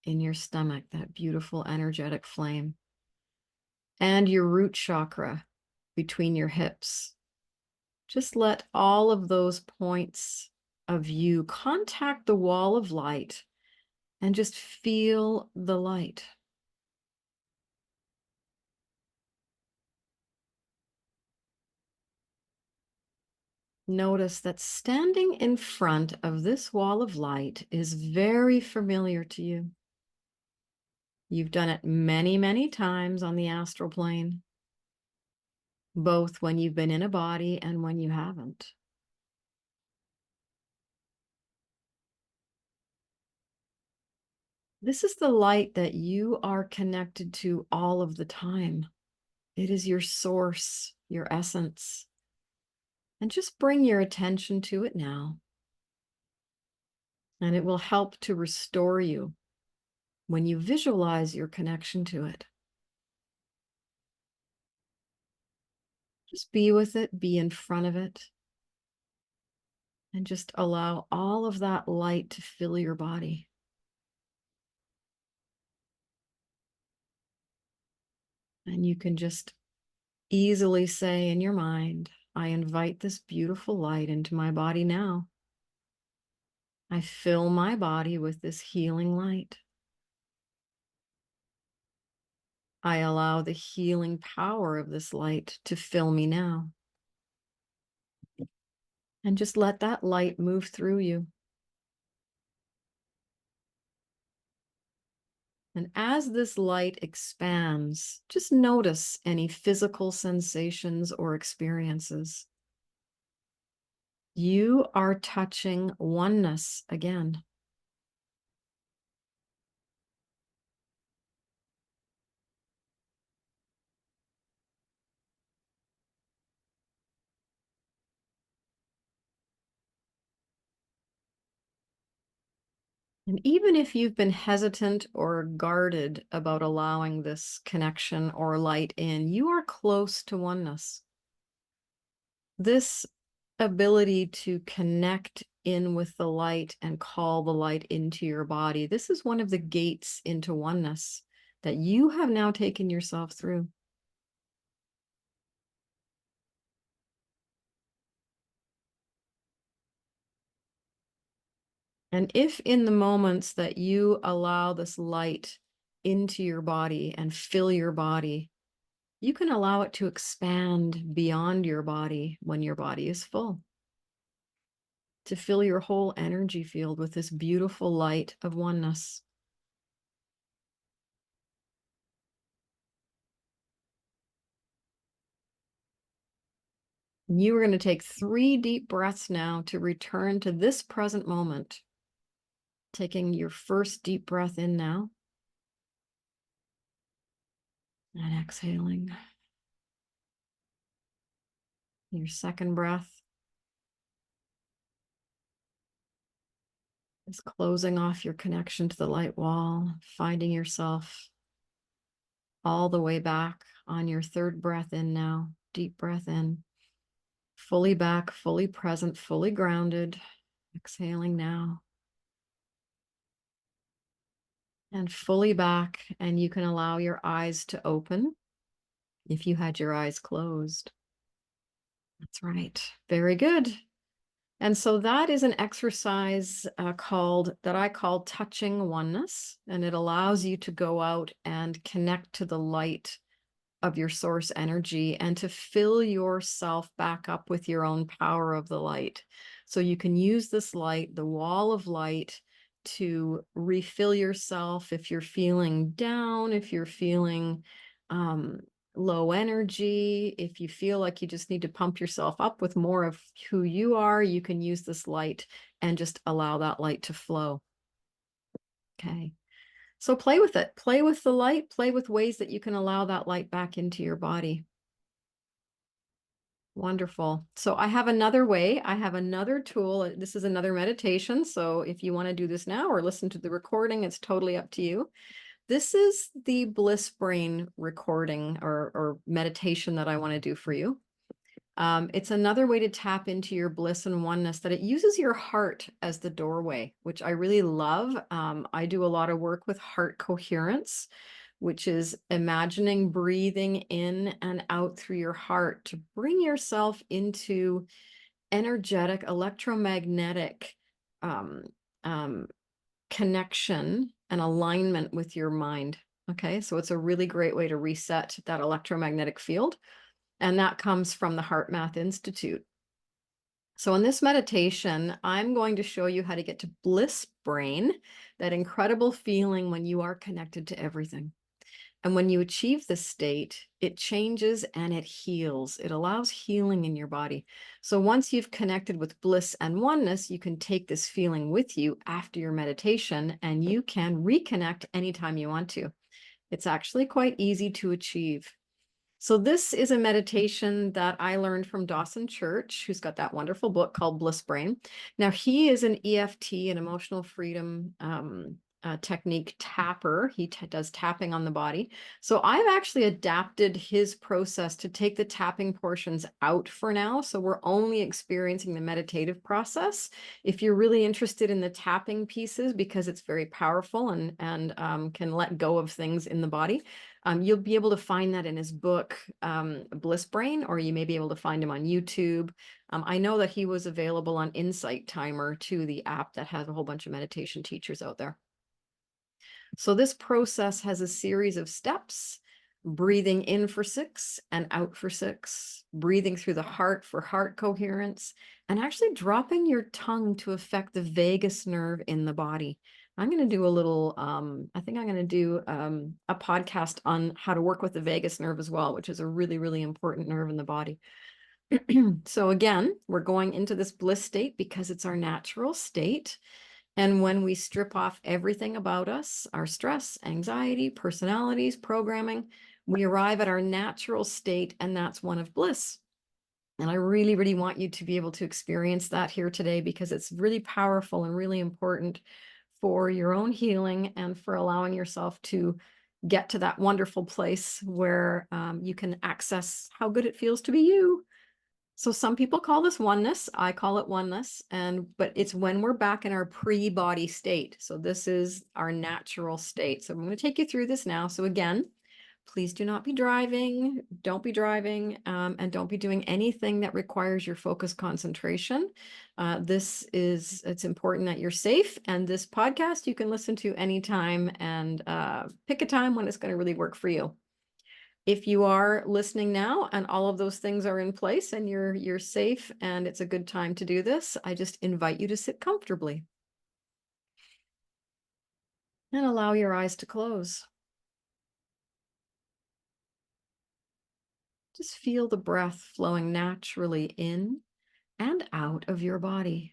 in your stomach, that beautiful energetic flame. And your root chakra between your hips. Just let all of those points of you contact the wall of light and just feel the light. Notice that standing in front of this wall of light is very familiar to you. You've done it many, many times on the astral plane, both when you've been in a body and when you haven't. This is the light that you are connected to all of the time. It is your source, your essence. And just bring your attention to it now. And it will help to restore you when you visualize your connection to it. Just be with it, be in front of it, and just allow all of that light to fill your body. And you can just easily say in your mind, I invite this beautiful light into my body now. I fill my body with this healing light. I allow the healing power of this light to fill me now. And just let that light move through you. And as this light expands, just notice any physical sensations or experiences. You are touching oneness again. And even if you've been hesitant or guarded about allowing this connection or light in, you are close to oneness. This ability to connect in with the light and call the light into your body, this is one of the gates into oneness that you have now taken yourself through. And if in the moments that you allow this light into your body and fill your body, you can allow it to expand beyond your body when your body is full, to fill your whole energy field with this beautiful light of oneness. You are going to take 3 deep breaths now to return to this present moment. Taking your first deep breath in now. And exhaling. Your second breath is closing off your connection to the light wall, finding yourself all the way back on your third breath in now. Deep breath in. Fully back, fully present, fully grounded. Exhaling now. And fully back, and you can allow your eyes to open if you had your eyes closed. That's right. Very good. And so that is an exercise that I call touching oneness, and it allows you to go out and connect to the light of your source energy and to fill yourself back up with your own power of the light. So you can use this light, the wall of light, to refill yourself if you're feeling down, if you're feeling low energy, if you feel like you just need to pump yourself up with more of who you are, you can use this light and just allow that light to flow. Okay. So play with it. Play with the light. Play with ways that you can allow that light back into your body. Wonderful. So I have another way. I have another tool. This is another meditation. So if you want to do this now or listen to the recording, it's totally up to you. This is the Bliss Brain recording or meditation that I want to do for you. It's another way to tap into your bliss and oneness, that it uses your heart as the doorway, which I really love. I do a lot of work with heart coherence, which is imagining breathing in and out through your heart to bring yourself into energetic, electromagnetic um, um, connection and alignment with your mind. Okay, so it's a really great way to reset that electromagnetic field. And that comes from the Heart Math Institute. So in this meditation, I'm going to show you how to get to bliss brain, that incredible feeling when you are connected to everything. And when you achieve this state, it changes and it heals. It allows healing in your body. So once you've connected with bliss and oneness, you can take this feeling with you after your meditation, and you can reconnect anytime you want to. It's actually quite easy to achieve. So this is a meditation that I learned from Dawson Church, who's got that wonderful book called Bliss Brain. Now, he is an EFT, an emotional freedom technique tapper. He does tapping on the body. So I've actually adapted his process to take the tapping portions out for now. So we're only experiencing the meditative process. If you're really interested in the tapping pieces, because it's very powerful and can let go of things in the body, you'll be able to find that in his book, Bliss Brain, or you may be able to find him on YouTube. I know that he was available on Insight Timer too, the app that has a whole bunch of meditation teachers out there. So this process has a series of steps: breathing in for 6 and out for 6, breathing through the heart for heart coherence, and actually dropping your tongue to affect the vagus nerve in the body. I'm going to do a little, I think I'm going to do a podcast on how to work with the vagus nerve as well, which is a really, really important nerve in the body. So again, we're going into this bliss state because it's our natural state. And when we strip off everything about us, our stress, anxiety, personalities, programming, we arrive at our natural state, and that's one of bliss. And I really, really want you to be able to experience that here today, because it's really powerful and really important for your own healing and for allowing yourself to get to that wonderful place where you can access how good it feels to be you. So some people call this oneness. I call it oneness. But it's when we're back in our pre-body state. So this is our natural state. So I'm going to take you through this now. So again, please do not be driving. Don't be driving, and don't be doing anything that requires your focus concentration. It's important that you're safe. And this podcast you can listen to anytime, and pick a time when it's going to really work for you. If you are listening now and all of those things are in place and you're safe and it's a good time to do this, I just invite you to sit comfortably and allow your eyes to close. Just feel the breath flowing naturally in and out of your body.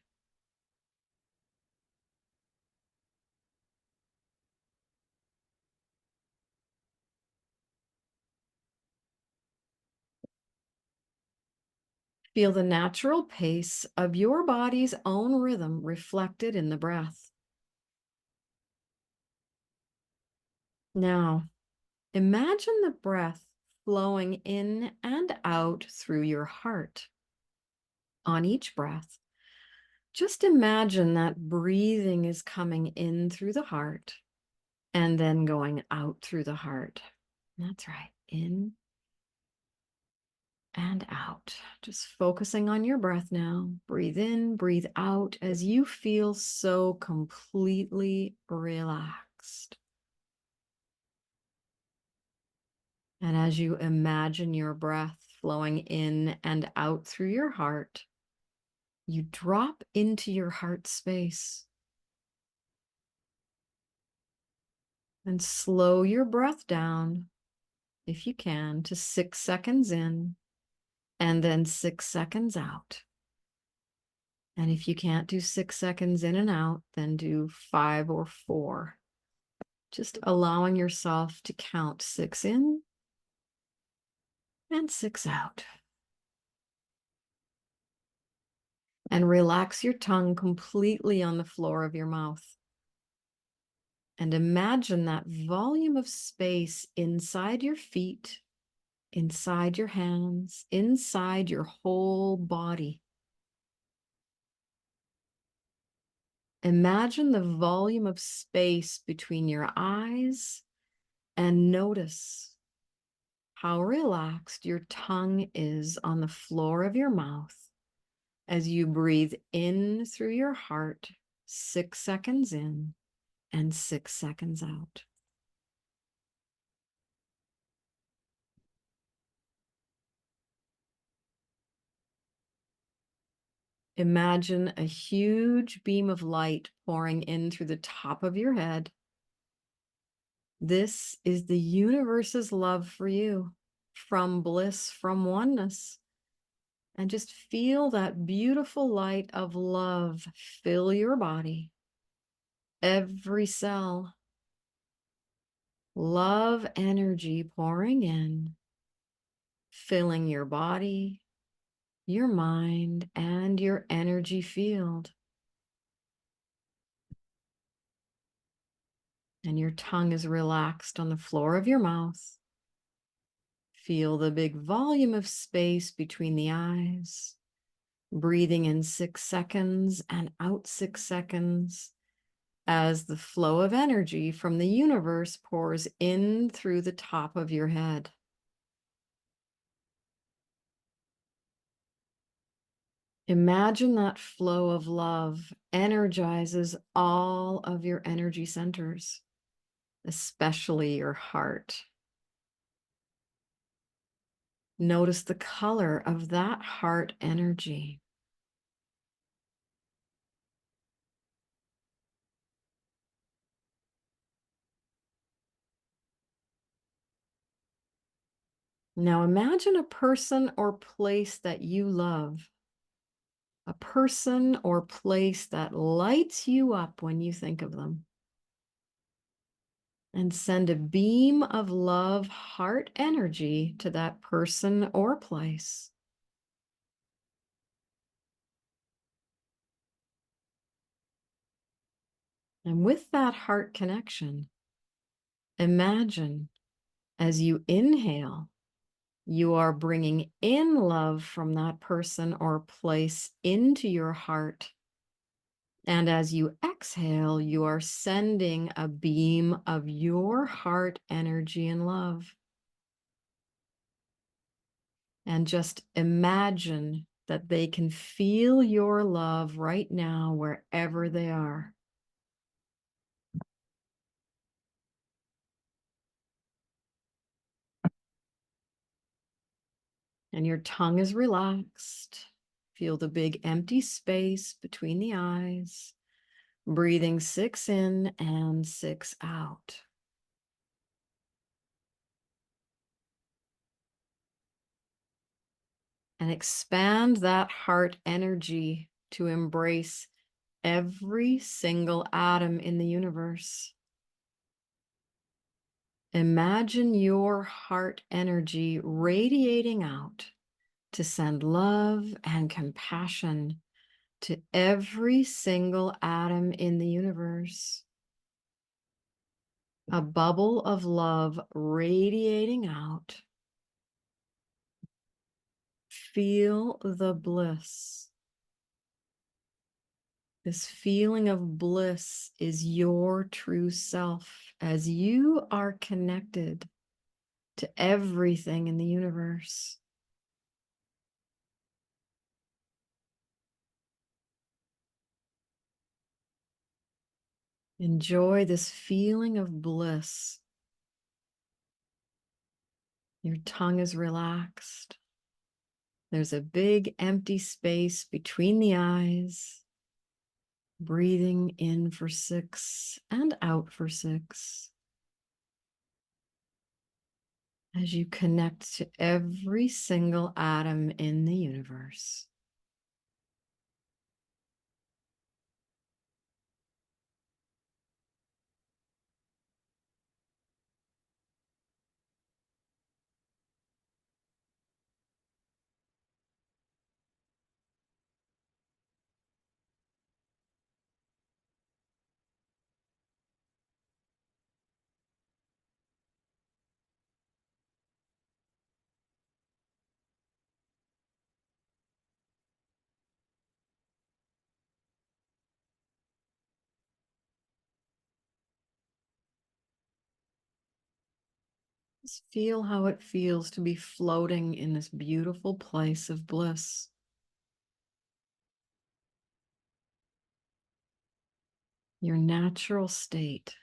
Feel the natural pace of your body's own rhythm reflected in the breath. Now, imagine the breath flowing in and out through your heart. On each breath, just imagine that breathing is coming in through the heart and then going out through the heart. That's right. In and out. Just focusing on your breath now. Breathe in, breathe out as you feel so completely relaxed. And as you imagine your breath flowing in and out through your heart, you drop into your heart space and slow your breath down if you can, to 6 seconds in and then 6 seconds out. And if you can't do 6 seconds in and out, then do 5 or 4. Just allowing yourself to count 6 in and 6 out. And relax your tongue completely on the floor of your mouth. And imagine that volume of space inside your feet, inside your hands, inside your whole body. Imagine the volume of space between your eyes and notice how relaxed your tongue is on the floor of your mouth as you breathe in through your heart, 6 seconds in and 6 seconds out. Imagine a huge beam of light pouring in through the top of your head. This is the universe's love for you, from bliss, from oneness. And just feel that beautiful light of love fill your body, every cell. Love energy pouring in, filling your body, your mind, and your energy field. And your tongue is relaxed on the floor of your mouth. Feel the big volume of space between the eyes. Breathing in 6 seconds and out 6 seconds as the flow of energy from the universe pours in through the top of your head. Imagine that flow of love energizes all of your energy centers, especially your heart. Notice the color of that heart energy. Now imagine a person or place that you love, a person or place that lights you up when you think of them. And send a beam of love, heart energy to that person or place. And with that heart connection, imagine as you inhale, you are bringing in love from that person or place into your heart. And as you exhale, you are sending a beam of your heart energy and love. And just imagine that they can feel your love right now, wherever they are. And your tongue is relaxed. Feel the big empty space between the eyes. Breathing 6 in and 6 out. And expand that heart energy to embrace every single atom in the universe. Imagine your heart energy radiating out to send love and compassion to every single atom in the universe. A bubble of love radiating out. Feel the bliss. This feeling of bliss is your true self as you are connected to everything in the universe. Enjoy this feeling of bliss. Your tongue is relaxed. There's a big empty space between the eyes. Breathing in for 6 and out for 6. as you connect to every single atom in the universe. Just feel how it feels to be floating in this beautiful place of bliss. Your natural state.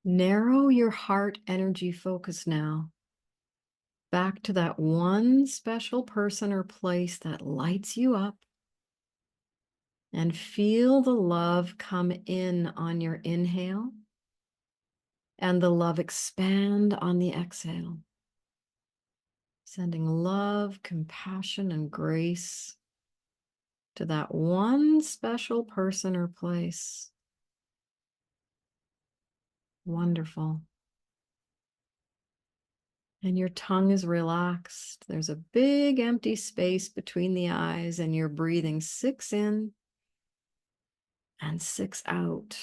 Narrow your heart energy focus now back to that one special person or place that lights you up, and feel the love come in on your inhale and the love expand on the exhale, sending love, compassion, and grace to that one special person or place. Wonderful. And your tongue is relaxed. There's a big empty space between the eyes, and you're breathing 6 in and 6 out.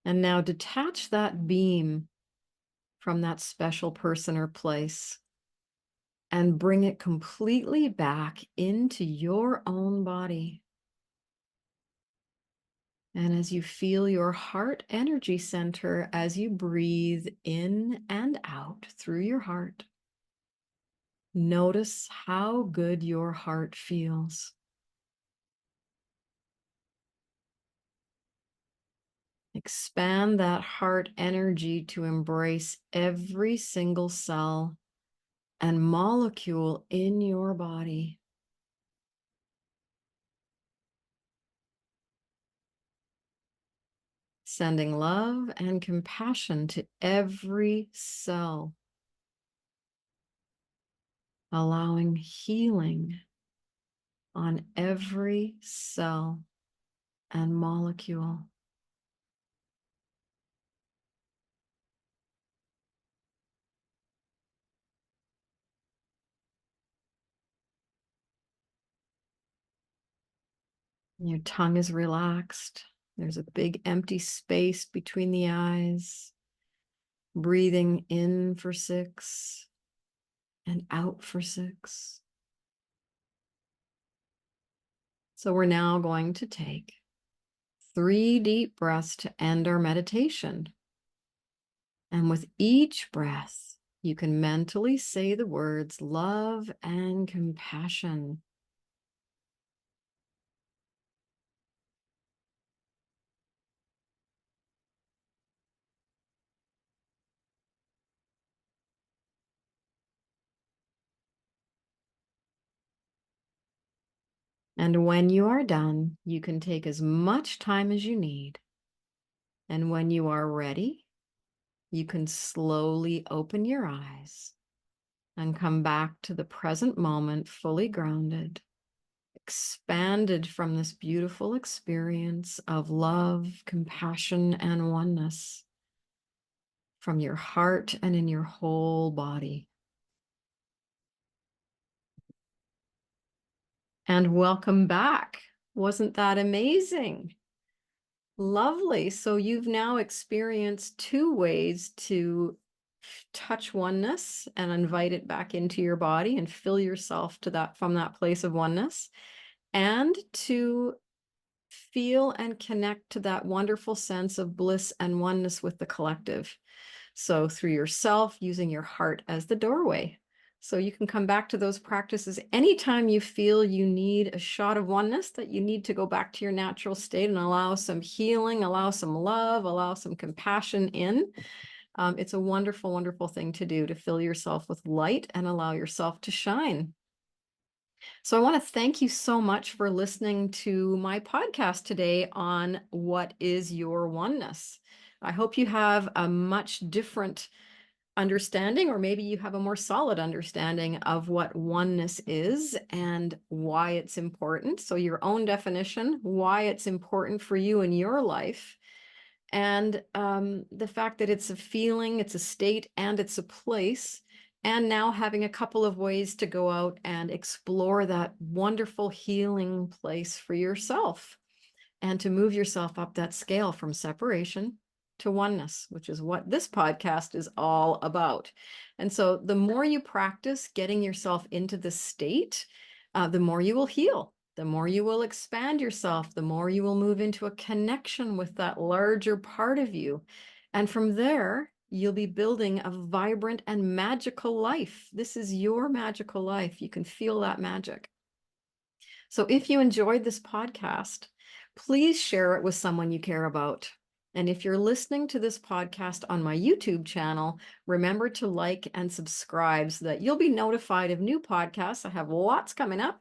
And now detach that beam from that special person or place and bring it completely back into your own body. And as you feel your heart energy center, as you breathe in and out through your heart, notice how good your heart feels. Expand that heart energy to embrace every single cell and molecule in your body. Sending love and compassion to every cell, allowing healing on every cell and molecule. Your tongue is relaxed. There's a big empty space between the eyes. Breathing in for 6 and out for 6. So we're now going to take 3 deep breaths to end our meditation. And with each breath, you can mentally say the words love and compassion. And when you are done, you can take as much time as you need. And when you are ready, you can slowly open your eyes and come back to the present moment, fully grounded, expanded from this beautiful experience of love, compassion, and oneness from your heart and in your whole body. And welcome back. Wasn't that amazing? Lovely. So you've now experienced 2 ways to touch oneness and invite it back into your body and fill yourself to that from that place of oneness, and to feel and connect to that wonderful sense of bliss and oneness with the collective. So through yourself, using your heart as the doorway, So you can come back to those practices anytime you feel you need a shot of oneness, that you need to go back to your natural state and allow some healing, allow some love, allow some compassion in. It's a wonderful, wonderful thing to do, to fill yourself with light and allow yourself to shine. So I want to thank you so much for listening to my podcast today on what is your oneness. I hope you have a much different understanding, or maybe you have a more solid understanding of what oneness is and why it's important. So your own definition, why it's important for you in your life, and the fact that it's a feeling, it's a state, and it's a place. And now having a couple of ways to go out and explore that wonderful healing place for yourself, and to move yourself up that scale from separation to oneness, which is what this podcast is all about. And so the more you practice getting yourself into this state, the more you will heal, the more you will expand yourself, the more you will move into a connection with that larger part of you. And from there, you'll be building a vibrant and magical life. This is your magical life. You can feel that magic. So if you enjoyed this podcast, please share it with someone you care about. And if you're listening to this podcast on my YouTube channel, remember to like and subscribe so that you'll be notified of new podcasts. I have lots coming up,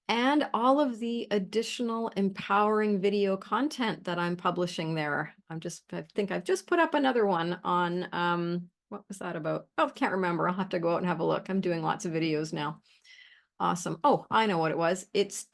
and all of the additional empowering video content that I'm publishing there. I think I've just put up another one on, what was that about? Oh, I can't remember. I'll have to go out and have a look. I'm doing lots of videos now. Awesome. Oh, I know what it was. It's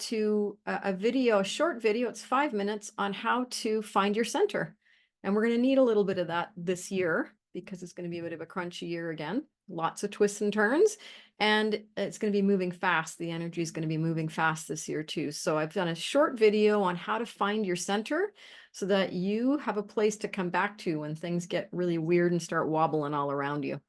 a video, a short video. It's 5 minutes on how to find your center. And we're going to need a little bit of that this year, because it's going to be a bit of a crunchy year again. Lots of twists and turns, and it's going to be moving fast. The energy is going to be moving fast this year too. So I've done a short video on how to find your center so that you have a place to come back to when things get really weird and start wobbling all around you.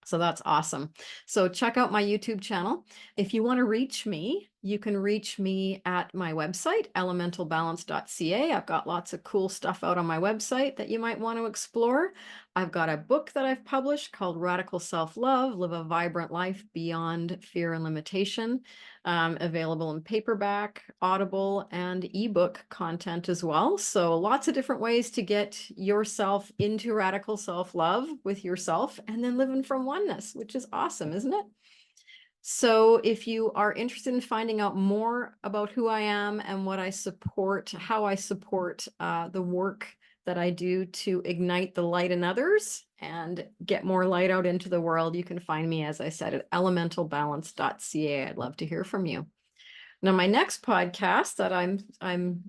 So that's awesome. So check out my YouTube channel. If you want to reach me, you can reach me at my website, elementalbalance.ca. I've got lots of cool stuff out on my website that you might want to explore. I've got a book that I've published called Radical Self-Love, Live a Vibrant Life Beyond Fear and Limitation, available in paperback, Audible, and ebook content as well. So lots of different ways to get yourself into radical self-love with yourself, and then living from oneness, which is awesome, isn't it? So if you are interested in finding out more about who I am and what I support, how I support the work that I do to ignite the light in others and get more light out into the world, you can find me, as I said, at elementalbalance.ca. I'd love to hear from you. Now, my next podcast that I'm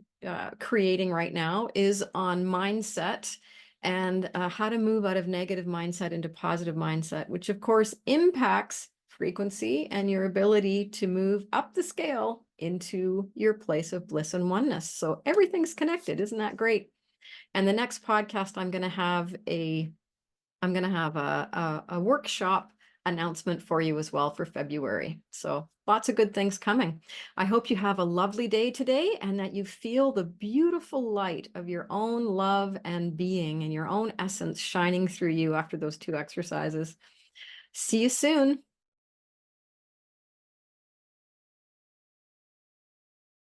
creating right now is on mindset and how to move out of negative mindset into positive mindset, which of course impacts frequency and your ability to move up the scale into your place of bliss and oneness. So everything's connected. Isn't that great? And the next podcast, I'm going to have a workshop announcement for you as well for February. So lots of good things coming. I hope you have a lovely day today, and that you feel the beautiful light of your own love and being and your own essence shining through you after those 2 exercises. See you soon.